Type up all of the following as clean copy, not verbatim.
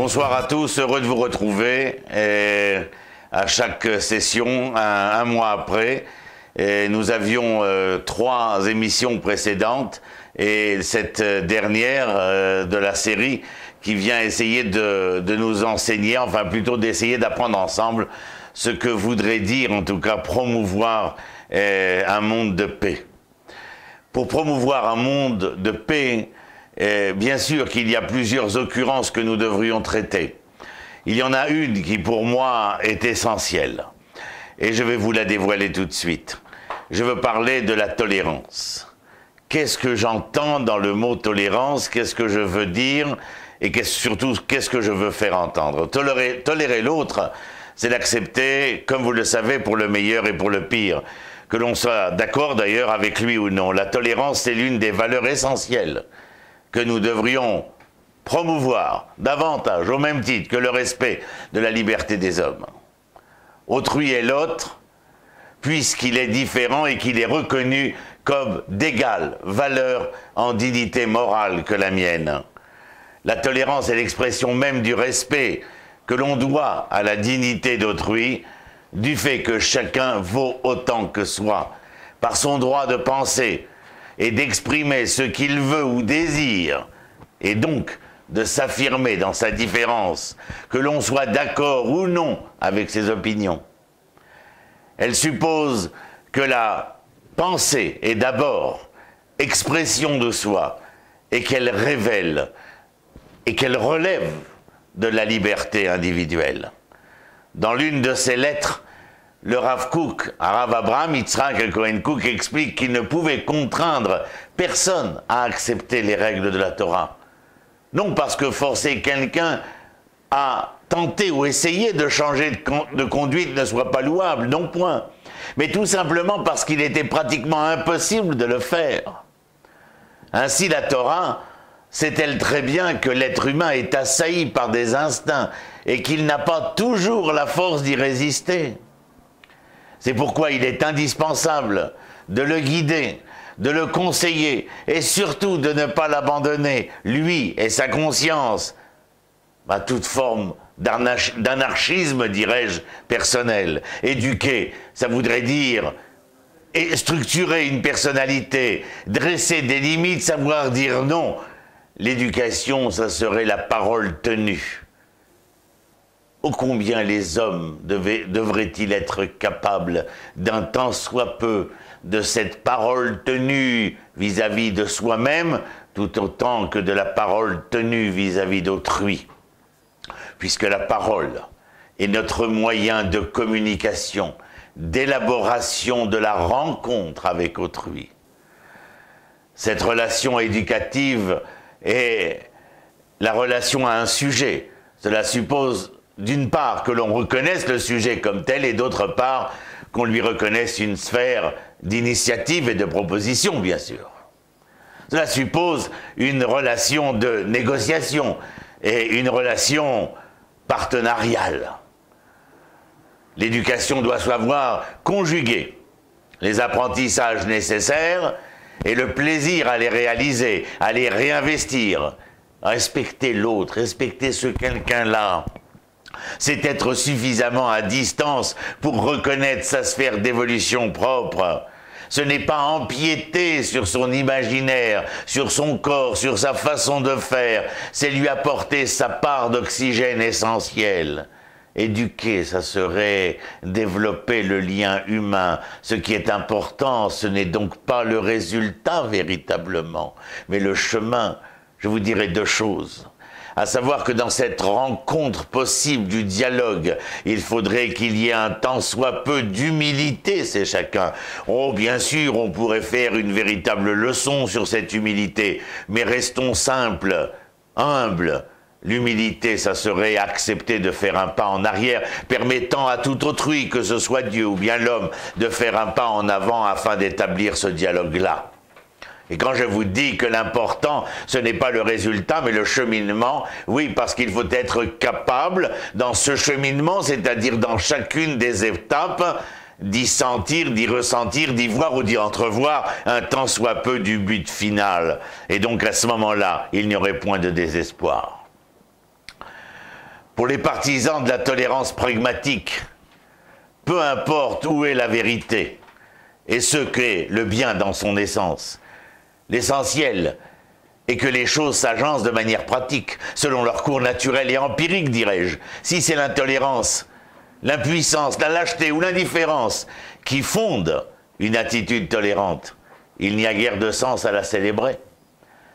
Bonsoir à tous, heureux de vous retrouver à chaque session, un mois après. Nous avions 3 émissions précédentes et cette dernière de la série qui vient essayer de nous enseigner, enfin plutôt d'essayer d'apprendre ensemble ce que voudrait dire, en tout cas promouvoir un monde de paix. Pour promouvoir un monde de paix, bien sûr qu'il y a plusieurs occurrences que nous devrions traiter. Il y en a une qui pour moi est essentielle et je vais vous la dévoiler tout de suite. Je veux parler de la tolérance. Qu'est-ce que j'entends dans le mot tolérance? Qu'est-ce que je veux dire? Et surtout, qu'est-ce que je veux faire entendre? Tolérer l'autre, c'est l'accepter, comme vous le savez, pour le meilleur et pour le pire. Que l'on soit d'accord d'ailleurs avec lui ou non. La tolérance, c'est l'une des valeurs essentielles que nous devrions promouvoir davantage, au même titre que le respect de la liberté des hommes. Autrui est l'autre, puisqu'il est différent et qu'il est reconnu comme d'égale valeur en dignité morale que la mienne. La tolérance est l'expression même du respect que l'on doit à la dignité d'autrui, du fait que chacun vaut autant que soi, par son droit de penser et d'exprimer ce qu'il veut ou désire, et donc de s'affirmer dans sa différence, que l'on soit d'accord ou non avec ses opinions. Elle suppose que la pensée est d'abord expression de soi, et qu'elle révèle, et qu'elle relève de la liberté individuelle. Dans l'une de ses lettres, le Rav Kook, Rav Abraham Yitzhak Cohen Kook, explique qu'il ne pouvait contraindre personne à accepter les règles de la Torah. Non parce que forcer quelqu'un à tenter ou essayer de changer de conduite ne soit pas louable, non point. Mais tout simplement parce qu'il était pratiquement impossible de le faire. Ainsi la Torah sait-elle très bien que l'être humain est assailli par des instincts et qu'il n'a pas toujours la force d'y résister. C'est pourquoi il est indispensable de le guider, de le conseiller et surtout de ne pas l'abandonner, lui et sa conscience, à toute forme d'anarchisme, dirais-je, personnel. Éduquer, ça voudrait dire structurer une personnalité, dresser des limites, savoir dire non. L'éducation, ça serait la parole tenue. Ô combien les hommes devraient-ils être capables d'un tant soit peu de cette parole tenue vis-à-vis de soi-même, tout autant que de la parole tenue vis-à-vis d'autrui. Puisque la parole est notre moyen de communication, d'élaboration de la rencontre avec autrui. Cette relation éducative est la relation à un sujet. Cela suppose d'une part que l'on reconnaisse le sujet comme tel et d'autre part qu'on lui reconnaisse une sphère d'initiative et de proposition, bien sûr. Cela suppose une relation de négociation et une relation partenariale. L'éducation doit savoir conjuguer les apprentissages nécessaires et le plaisir à les réaliser, à les réinvestir. Respecter l'autre, respecter ce quelqu'un-là, c'est être suffisamment à distance pour reconnaître sa sphère d'évolution propre. Ce n'est pas empiéter sur son imaginaire, sur son corps, sur sa façon de faire, c'est lui apporter sa part d'oxygène essentiel. Éduquer, ça serait développer le lien humain. Ce qui est important, ce n'est donc pas le résultat véritablement, mais le chemin. Je vous dirai 2 choses. À savoir que dans cette rencontre possible du dialogue, il faudrait qu'il y ait un tant soit peu d'humilité, c'est chacun. Oh, bien sûr, on pourrait faire une véritable leçon sur cette humilité, mais restons simples, humbles. L'humilité, ça serait accepter de faire un pas en arrière, permettant à tout autrui, que ce soit Dieu ou bien l'homme, de faire un pas en avant afin d'établir ce dialogue-là. Et quand je vous dis que l'important, ce n'est pas le résultat, mais le cheminement, oui, parce qu'il faut être capable, dans ce cheminement, c'est-à-dire dans chacune des étapes, d'y sentir, d'y ressentir, d'y voir ou d'y entrevoir un tant soit peu du but final. Et donc à ce moment-là, il n'y aurait point de désespoir. Pour les partisans de la tolérance pragmatique, peu importe où est la vérité et ce qu'est le bien dans son essence, l'essentiel est que les choses s'agencent de manière pratique, selon leur cours naturel et empirique, dirais-je. Si c'est l'intolérance, l'impuissance, la lâcheté ou l'indifférence qui fondent une attitude tolérante, il n'y a guère de sens à la célébrer.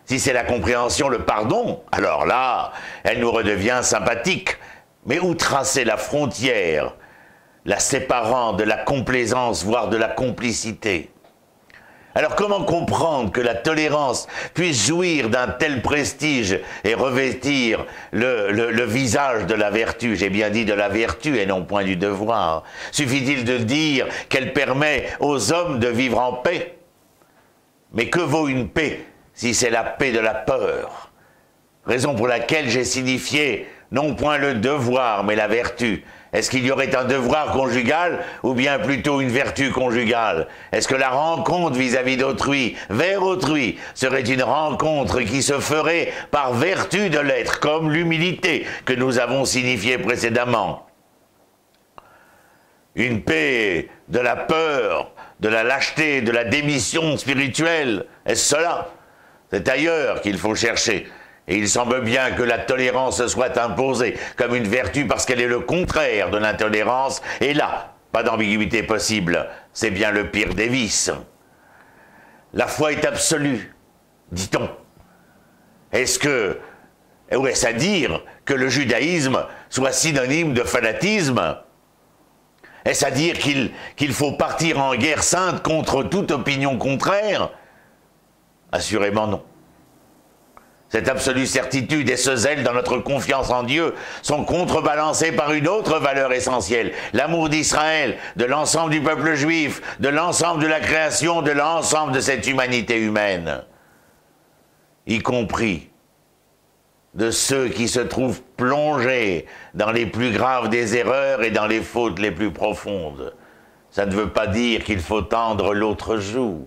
Si c'est la compréhension, le pardon, alors là, elle nous redevient sympathique. Mais où tracer la frontière, la séparant de la complaisance, voire de la complicité? Alors comment comprendre que la tolérance puisse jouir d'un tel prestige et revêtir le visage de la vertu? J'ai bien dit de la vertu et non point du devoir. Suffit-il de dire qu'elle permet aux hommes de vivre en paix? Mais que vaut une paix si c'est la paix de la peur? Raison pour laquelle j'ai signifié non point le devoir mais la vertu. Est-ce qu'il y aurait un devoir conjugal ou bien plutôt une vertu conjugale? Est-ce que la rencontre vis-à-vis d'autrui, vers autrui, serait une rencontre qui se ferait par vertu de l'être, comme l'humilité que nous avons signifiée précédemment? Une paix de la peur, de la lâcheté, de la démission spirituelle, est-ce cela? C'est ailleurs qu'il faut chercher. Et il semble bien que la tolérance se soit imposée comme une vertu parce qu'elle est le contraire de l'intolérance. Et là, pas d'ambiguïté possible, c'est bien le pire des vices. La foi est absolue, dit-on. Est-ce à dire que le judaïsme soit synonyme de fanatisme? Est-ce à dire qu'il faut partir en guerre sainte contre toute opinion contraire? Assurément non. Cette absolue certitude et ce zèle dans notre confiance en Dieu sont contrebalancés par une autre valeur essentielle, l'amour d'Israël, de l'ensemble du peuple juif, de l'ensemble de la création, de l'ensemble de cette humanité humaine, y compris de ceux qui se trouvent plongés dans les plus graves des erreurs et dans les fautes les plus profondes. Ça ne veut pas dire qu'il faut tendre l'autre joue.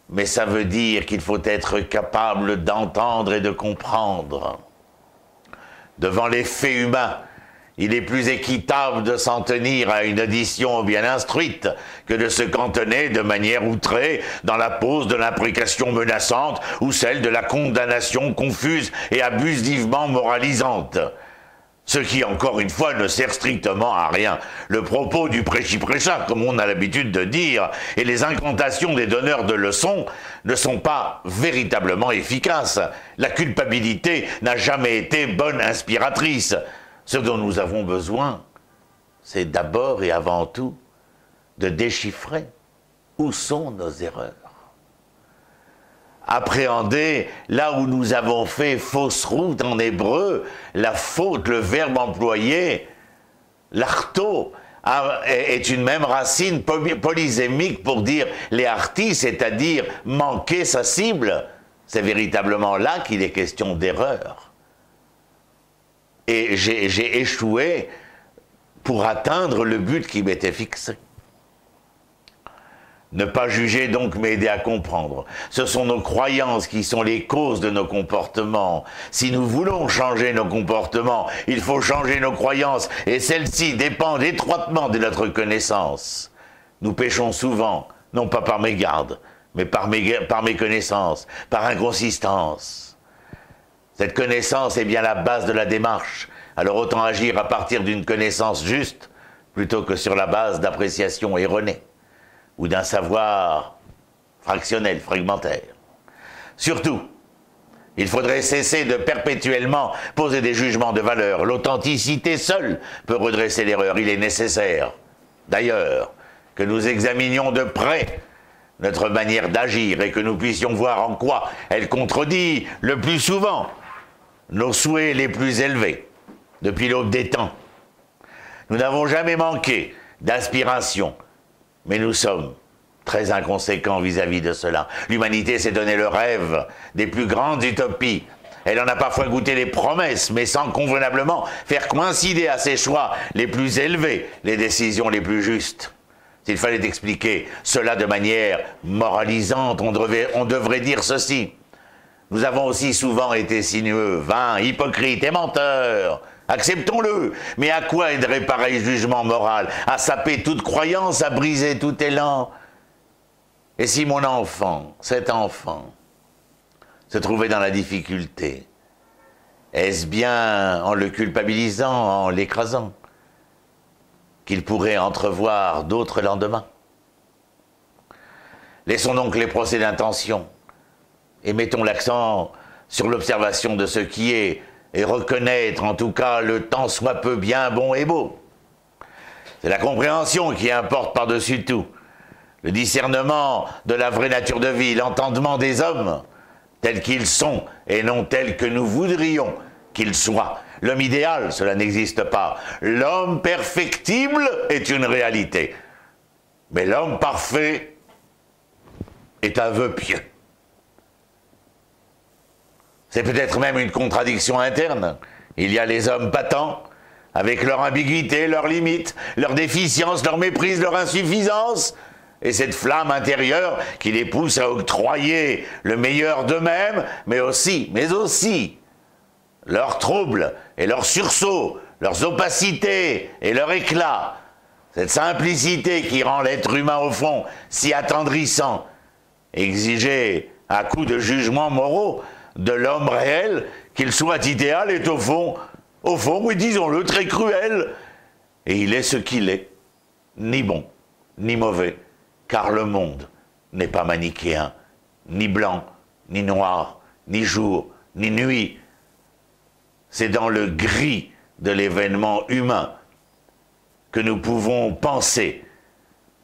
Mais ça veut dire qu'il faut être capable d'entendre et de comprendre. Devant les faits humains, il est plus équitable de s'en tenir à une audition bien instruite que de se cantonner de manière outrée dans la pose de l'imprécation menaçante ou celle de la condamnation confuse et abusivement moralisante. Ce qui, encore une fois, ne sert strictement à rien. Le propos du prêchi-prêcha, comme on a l'habitude de dire, et les incantations des donneurs de leçons ne sont pas véritablement efficaces. La culpabilité n'a jamais été bonne inspiratrice. Ce dont nous avons besoin, c'est d'abord et avant tout de déchiffrer où sont nos erreurs. Appréhender là où nous avons fait fausse route en hébreu, la faute, le verbe employé, l'arto, est une même racine polysémique pour dire les artis, c'est-à-dire manquer sa cible. C'est véritablement là qu'il est question d'erreur. Et j'ai échoué pour atteindre le but qui m'était fixé. Ne pas juger donc m'aider à comprendre. Ce sont nos croyances qui sont les causes de nos comportements. Si nous voulons changer nos comportements, il faut changer nos croyances et celles-ci dépendent étroitement de notre connaissance. Nous péchons souvent, non pas par mégarde, mais par méconnaissance, par inconsistance. Cette connaissance est bien la base de la démarche. Alors autant agir à partir d'une connaissance juste plutôt que sur la base d'appréciations erronées ou d'un savoir fractionnel, fragmentaire. Surtout, il faudrait cesser de perpétuellement poser des jugements de valeur. L'authenticité seule peut redresser l'erreur. Il est nécessaire, d'ailleurs, que nous examinions de près notre manière d'agir et que nous puissions voir en quoi elle contredit le plus souvent nos souhaits les plus élevés depuis l'aube des temps. Nous n'avons jamais manqué d'aspiration, mais nous sommes très inconséquents vis-à-vis de cela. L'humanité s'est donné le rêve des plus grandes utopies. Elle en a parfois goûté les promesses, mais sans convenablement faire coïncider à ses choix les plus élevés les décisions les plus justes. S'il fallait expliquer cela de manière moralisante, on devrait dire ceci. Nous avons aussi souvent été sinueux, vains, hypocrites et menteurs, Acceptons-le. Mais à quoi aiderait pareil jugement moral? À saper toute croyance, à briser tout élan? Et si mon enfant, cet enfant, se trouvait dans la difficulté, est-ce bien en le culpabilisant, en l'écrasant, qu'il pourrait entrevoir d'autres lendemains? Laissons donc les procès d'intention et mettons l'accent sur l'observation de ce qui est et reconnaître en tout cas le temps soit peu bien bon et beau. C'est la compréhension qui importe par-dessus tout, le discernement de la vraie nature de vie, l'entendement des hommes tels qu'ils sont et non tels que nous voudrions qu'ils soient. L'homme idéal, cela n'existe pas. L'homme perfectible est une réalité. Mais l'homme parfait est un vœu pieux. C'est peut-être même une contradiction interne. Il y a les hommes battants, avec leur ambiguïté, leurs limites, leurs déficiences, leur méprise, leur insuffisance, et cette flamme intérieure qui les pousse à octroyer le meilleur d'eux-mêmes, mais aussi leurs troubles et leurs sursauts, leurs opacités et leur éclat. Cette simplicité qui rend l'être humain au fond si attendrissant, exigée à coups de jugements moraux de l'homme réel, qu'il soit idéal, est au fond, oui, disons-le, très cruel. Et il est ce qu'il est, ni bon, ni mauvais, car le monde n'est pas manichéen, ni blanc, ni noir, ni jour, ni nuit. C'est dans le gris de l'événement humain que nous pouvons penser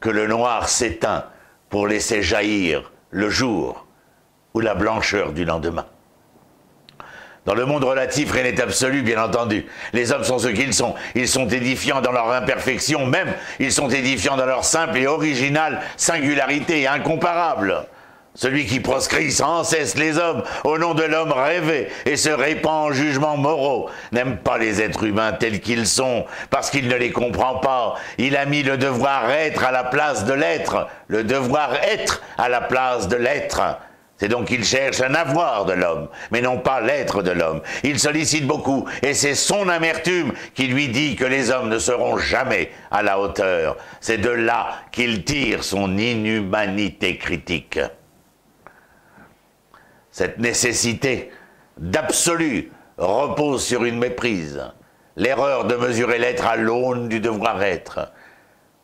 que le noir s'éteint pour laisser jaillir le jour ou la blancheur du lendemain. Dans le monde relatif, rien n'est absolu, bien entendu. Les hommes sont ce qu'ils sont. Ils sont édifiants dans leur imperfection, même ils sont édifiants dans leur simple et originale singularité incomparable. Celui qui proscrit sans cesse les hommes au nom de l'homme rêvé et se répand en jugements moraux n'aime pas les êtres humains tels qu'ils sont parce qu'il ne les comprend pas. Il a mis le devoir être à la place de l'être, le devoir être à la place de l'être. C'est donc qu'il cherche un avoir de l'homme, mais non pas l'être de l'homme. Il sollicite beaucoup, et c'est son amertume qui lui dit que les hommes ne seront jamais à la hauteur. C'est de là qu'il tire son inhumanité critique. Cette nécessité d'absolu repose sur une méprise, l'erreur de mesurer l'être à l'aune du devoir-être.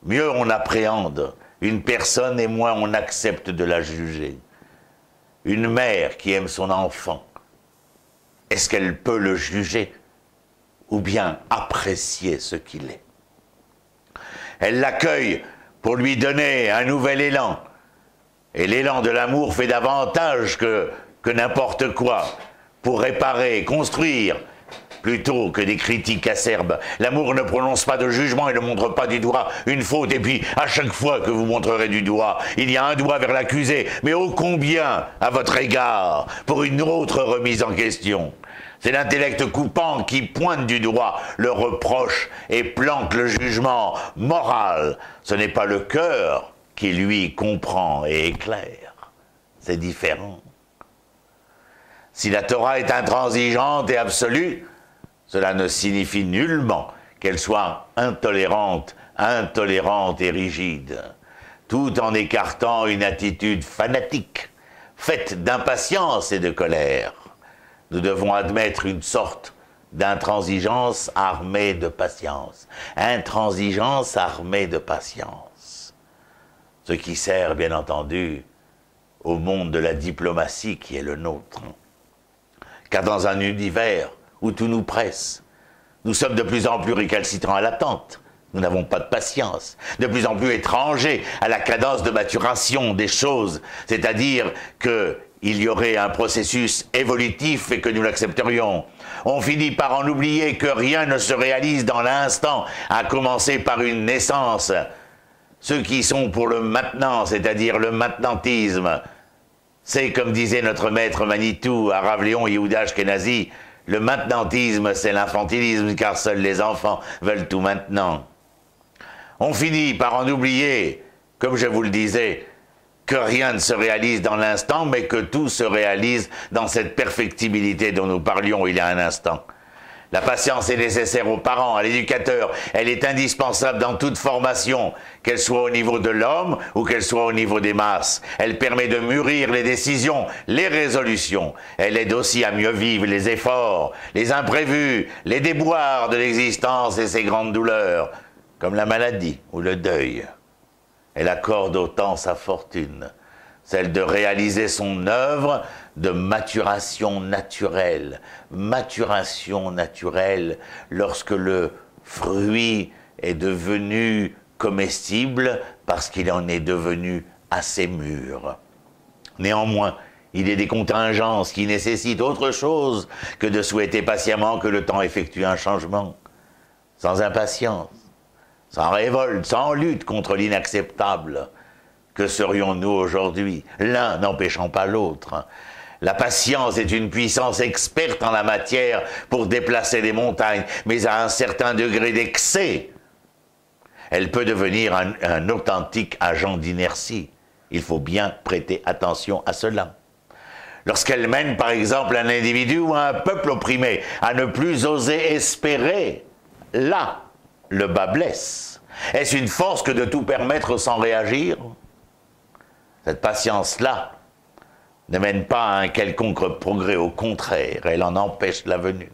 Mieux on appréhende une personne et moins on accepte de la juger. Une mère qui aime son enfant, est-ce qu'elle peut le juger ou bien apprécier ce qu'il est? Elle l'accueille pour lui donner un nouvel élan. Et l'élan de l'amour fait davantage que n'importe quoi pour réparer, construire, plutôt que des critiques acerbes. L'amour ne prononce pas de jugement et ne montre pas du doigt une faute. Et puis, à chaque fois que vous montrerez du doigt, il y a un doigt vers l'accusé, mais ô combien à votre égard, pour une autre remise en question. C'est l'intellect coupant qui pointe du doigt le reproche et planque le jugement moral. Ce n'est pas le cœur qui, lui, comprend et éclaire. C'est différent. Si la Torah est intransigeante et absolue, cela ne signifie nullement qu'elle soit intolérante et rigide, tout en écartant une attitude fanatique, faite d'impatience et de colère. Nous devons admettre une sorte d'intransigeance armée de patience. Intransigeance armée de patience. Ce qui sert, bien entendu, au monde de la diplomatie qui est le nôtre. Car dans un univers où tout nous presse, nous sommes de plus en plus récalcitrants à l'attente. Nous n'avons pas de patience, de plus en plus étrangers à la cadence de maturation des choses, c'est-à-dire qu'il y aurait un processus évolutif et que nous l'accepterions. On finit par en oublier que rien ne se réalise dans l'instant, à commencer par une naissance. Ceux qui sont pour le maintenant, c'est-à-dire le maintenantisme, c'est comme disait notre maître Manitou à Rav Léon Yehuda Ashkenazi, le maintenantisme c'est l'infantilisme car seuls les enfants veulent tout maintenant. On finit par en oublier, comme je vous le disais, que rien ne se réalise dans l'instant mais que tout se réalise dans cette perfectibilité dont nous parlions il y a un instant. La patience est nécessaire aux parents, à l'éducateur. Elle est indispensable dans toute formation, qu'elle soit au niveau de l'homme ou qu'elle soit au niveau des masses. Elle permet de mûrir les décisions, les résolutions. Elle aide aussi à mieux vivre les efforts, les imprévus, les déboires de l'existence et ses grandes douleurs, comme la maladie ou le deuil. Elle accorde autant sa fortune, celle de réaliser son œuvre de maturation naturelle. Maturation naturelle lorsque le fruit est devenu comestible parce qu'il en est devenu assez mûr. Néanmoins, il y a des contingences qui nécessitent autre chose que de souhaiter patiemment que le temps effectue un changement. Sans impatience, sans révolte, sans lutte contre l'inacceptable. Que serions-nous aujourd'hui, l'un n'empêchant pas l'autre? La patience est une puissance experte en la matière pour déplacer les montagnes, mais à un certain degré d'excès, elle peut devenir un authentique agent d'inertie. Il faut bien prêter attention à cela. Lorsqu'elle mène par exemple un individu ou un peuple opprimé à ne plus oser espérer, là, le bas blesse. Est-ce une force que de tout permettre sans réagir? Cette patience-là ne mène pas à un quelconque progrès, au contraire, elle en empêche la venue.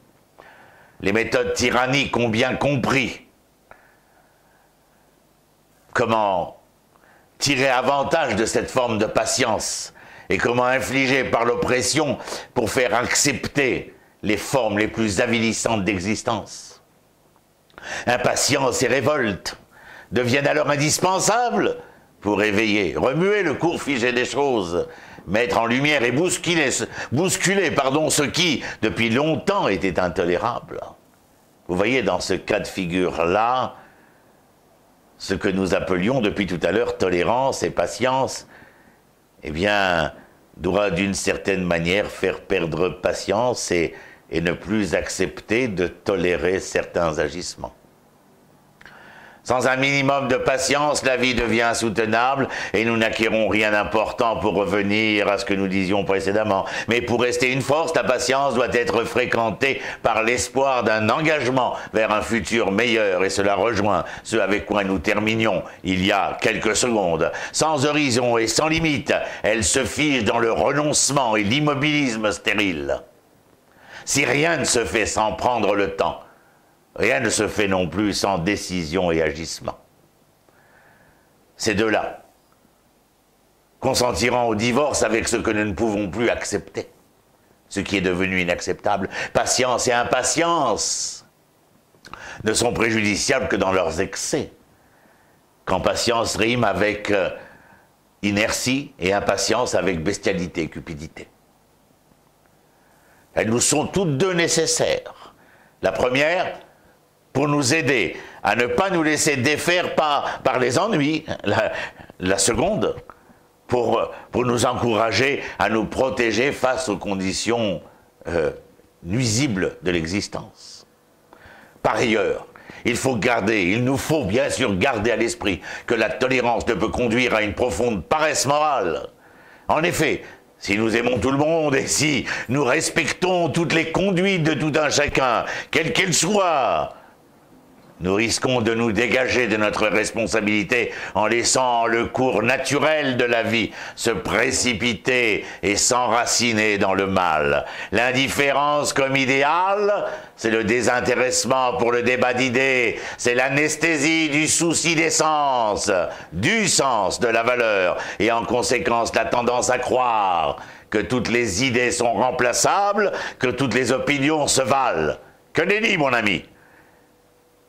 Les méthodes tyranniques ont bien compris comment tirer avantage de cette forme de patience et comment infliger par l'oppression pour faire accepter les formes les plus avilissantes d'existence. Impatience et révolte deviennent alors indispensables pour éveiller, remuer le cours figé des choses, mettre en lumière et bousculer ce qui, depuis longtemps, était intolérable. Vous voyez, dans ce cas de figure-là, ce que nous appelions depuis tout à l'heure tolérance et patience, eh bien, doit d'une certaine manière faire perdre patience et ne plus accepter de tolérer certains agissements. Sans un minimum de patience, la vie devient insoutenable et nous n'acquérons rien d'important pour revenir à ce que nous disions précédemment. Mais pour rester une force, la patience doit être fréquentée par l'espoir d'un engagement vers un futur meilleur, et cela rejoint ce avec quoi nous terminions il y a quelques secondes. Sans horizon et sans limite, elle se fige dans le renoncement et l'immobilisme stérile. Si rien ne se fait sans prendre le temps, rien ne se fait non plus sans décision et agissement. Ces deux-là consentiront au divorce avec ce que nous ne pouvons plus accepter, ce qui est devenu inacceptable. Patience et impatience ne sont préjudiciables que dans leurs excès. Quand patience rime avec inertie et impatience avec bestialité et cupidité. Elles nous sont toutes deux nécessaires. La première, pour nous aider à ne pas nous laisser défaire par les ennuis. La seconde, pour nous encourager à nous protéger face aux conditions nuisibles de l'existence. Par ailleurs, il nous faut bien sûr garder à l'esprit que la tolérance ne peut conduire à une profonde paresse morale. En effet, si nous aimons tout le monde et si nous respectons toutes les conduites de tout un chacun, quelles qu'elles soient, nous risquons de nous dégager de notre responsabilité en laissant le cours naturel de la vie se précipiter et s'enraciner dans le mal. L'indifférence comme idéal, c'est le désintéressement pour le débat d'idées, c'est l'anesthésie du souci des sens, du sens de la valeur, et en conséquence la tendance à croire que toutes les idées sont remplaçables, que toutes les opinions se valent. Que nenni, mon ami!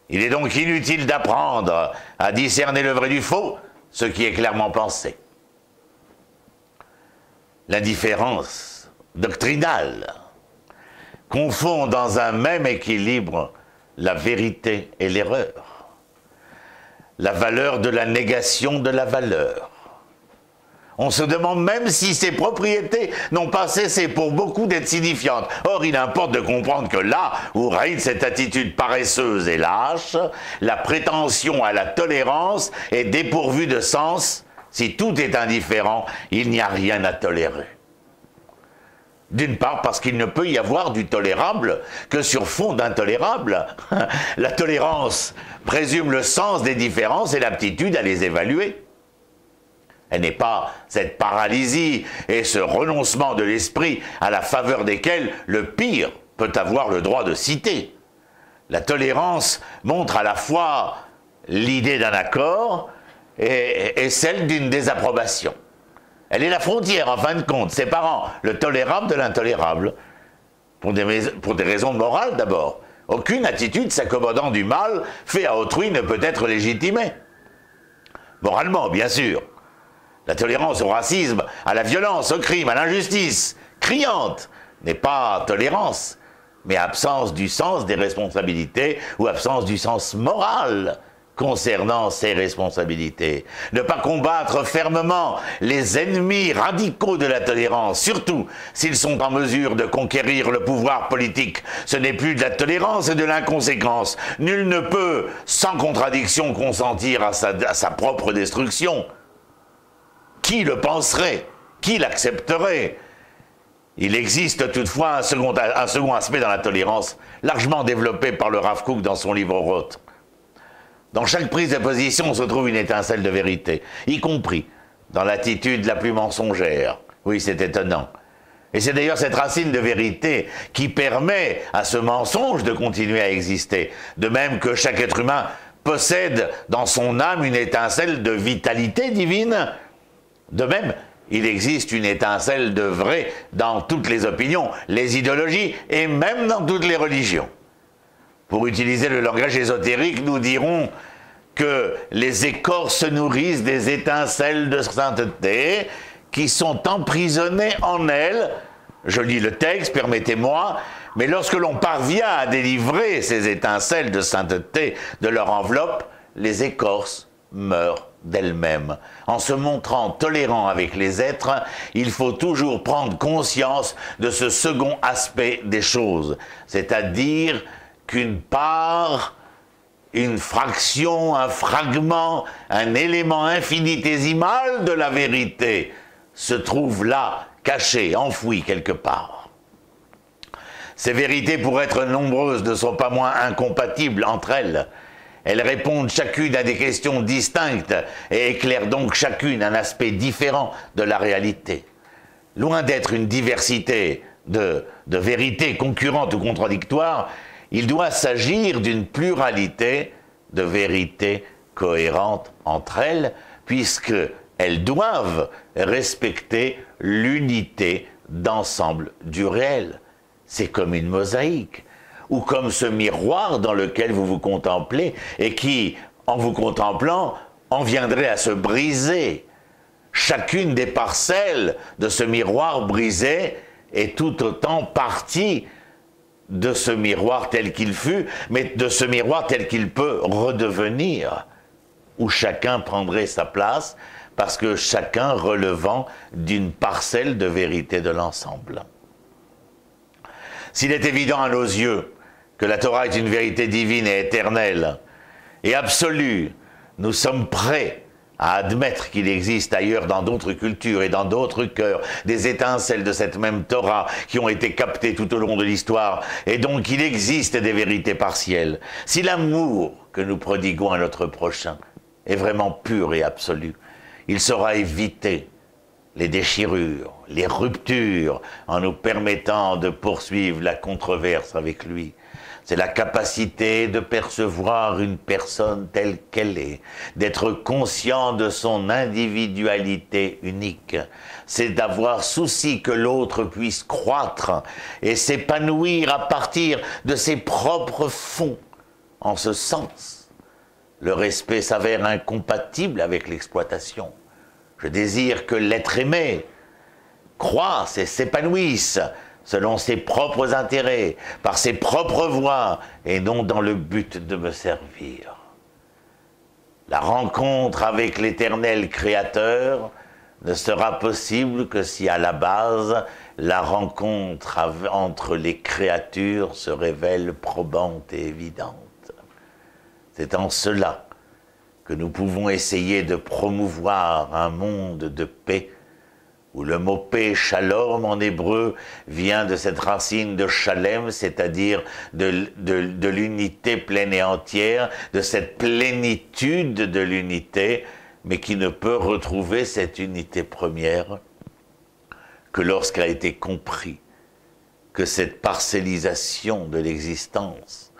Il est donc inutile d'apprendre à discerner le vrai du faux, ce qui est clairement pensé. L'indifférence doctrinale confond dans un même équilibre la vérité et l'erreur, la valeur de la négation de la valeur. On se demande même si ces propriétés n'ont pas cessé pour beaucoup d'être signifiantes. Or, il importe de comprendre que là où règne cette attitude paresseuse et lâche, la prétention à la tolérance est dépourvue de sens. Si tout est indifférent, il n'y a rien à tolérer. D'une part, parce qu'il ne peut y avoir du tolérable que sur fond d'intolérable. La tolérance présume le sens des différences et l'aptitude à les évaluer. Elle n'est pas cette paralysie et ce renoncement de l'esprit à la faveur desquels le pire peut avoir le droit de citer. La tolérance montre à la fois l'idée d'un accord et celle d'une désapprobation. Elle est la frontière, en fin de compte, séparant le tolérable de l'intolérable. Pour des raisons morales, d'abord. Aucune attitude s'accommodant du mal fait à autrui ne peut être légitimée. Moralement, bien sûr. La tolérance au racisme, à la violence, au crime, à l'injustice, criante, n'est pas tolérance, mais absence du sens des responsabilités ou absence du sens moral concernant ces responsabilités. Ne pas combattre fermement les ennemis radicaux de la tolérance, surtout s'ils sont en mesure de conquérir le pouvoir politique. Ce n'est plus de la tolérance et de l'inconséquence. Nul ne peut, sans contradiction, consentir à sa propre destruction. Qui le penserait? Qui l'accepterait? Il existe toutefois un second aspect dans la tolérance, largement développé par le Rav Kook dans son livre Roth. Dans chaque prise de position se trouve une étincelle de vérité, y compris dans l'attitude la plus mensongère. Oui, c'est étonnant. Et c'est d'ailleurs cette racine de vérité qui permet à ce mensonge de continuer à exister. De même que chaque être humain possède dans son âme une étincelle de vitalité divine, de même, il existe une étincelle de vrai dans toutes les opinions, les idéologies et même dans toutes les religions. Pour utiliser le langage ésotérique, nous dirons que les écorces se nourrissent des étincelles de sainteté qui sont emprisonnées en elles. Je lis le texte, permettez-moi, mais lorsque l'on parvient à délivrer ces étincelles de sainteté de leur enveloppe, les écorces meurent d'elles-mêmes. En se montrant tolérant avec les êtres, il faut toujours prendre conscience de ce second aspect des choses, c'est-à-dire qu'une part, une fraction, un fragment, un élément infinitésimal de la vérité se trouve là, caché, enfoui quelque part. Ces vérités, pour être nombreuses, ne sont pas moins incompatibles entre elles. Elles répondent chacune à des questions distinctes et éclairent donc chacune un aspect différent de la réalité. Loin d'être une diversité de vérités concurrentes ou contradictoires, il doit s'agir d'une pluralité de vérités cohérentes entre elles, puisqu'elles doivent respecter l'unité d'ensemble du réel. C'est comme une mosaïque, ou comme ce miroir dans lequel vous vous contemplez, et qui, en vous contemplant, en viendrait à se briser. Chacune des parcelles de ce miroir brisé est tout autant partie de ce miroir tel qu'il fut, mais de ce miroir tel qu'il peut redevenir, où chacun prendrait sa place, parce que chacun relevant d'une parcelle de vérité de l'ensemble. S'il est évident à nos yeux que la Torah est une vérité divine et éternelle et absolue, nous sommes prêts à admettre qu'il existe ailleurs dans d'autres cultures et dans d'autres cœurs des étincelles de cette même Torah qui ont été captées tout au long de l'histoire, et donc il existe des vérités partielles. Si l'amour que nous prodiguons à notre prochain est vraiment pur et absolu, il saura éviter les déchirures, les ruptures, en nous permettant de poursuivre la controverse avec lui. C'est la capacité de percevoir une personne telle qu'elle est, d'être conscient de son individualité unique. C'est d'avoir souci que l'autre puisse croître et s'épanouir à partir de ses propres fonds. En ce sens, le respect s'avère incompatible avec l'exploitation. Je désire que l'être aimé croisse et s'épanouisse selon ses propres intérêts, par ses propres voies, et non dans le but de me servir. La rencontre avec l'Éternel Créateur ne sera possible que si à la base, la rencontre entre les créatures se révèle probante et évidente. C'est en cela que nous pouvons essayer de promouvoir un monde de paix où le mot paix, shalom en hébreu, vient de cette racine de shalem, c'est-à-dire de l'unité pleine et entière, de cette plénitude de l'unité, mais qui ne peut retrouver cette unité première que lorsqu'a été compris que cette parcellisation de l'existence,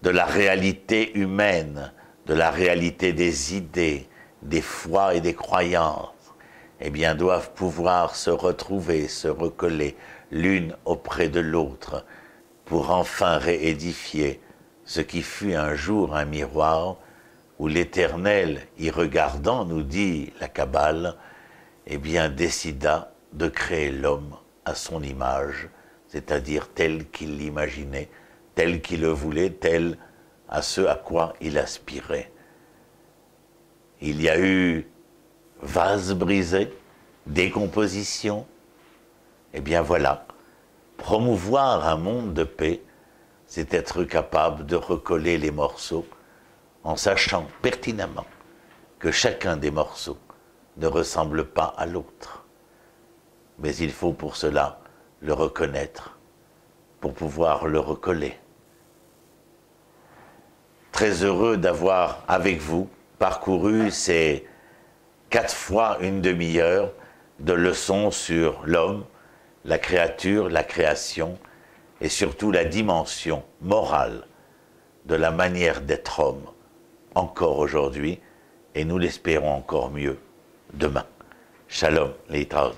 de la réalité humaine, de la réalité des idées, des foi et des croyances, eh bien, doivent pouvoir se retrouver, se recoller l'une auprès de l'autre pour enfin réédifier ce qui fut un jour un miroir où l'Éternel, y regardant, nous dit la Kabbale, eh bien, décida de créer l'homme à son image, c'est-à-dire tel qu'il l'imaginait, tel qu'il le voulait, tel à ce à quoi il aspirait. Il y a eu vase brisé, décomposition. Eh bien voilà, promouvoir un monde de paix, c'est être capable de recoller les morceaux en sachant pertinemment que chacun des morceaux ne ressemble pas à l'autre. Mais il faut pour cela le reconnaître, pour pouvoir le recoller. Très heureux d'avoir avec vous parcouru ces 4 fois une demi-heure de leçons sur l'homme, la créature, la création et surtout la dimension morale de la manière d'être homme encore aujourd'hui et nous l'espérons encore mieux demain. Shalom, Leitraot.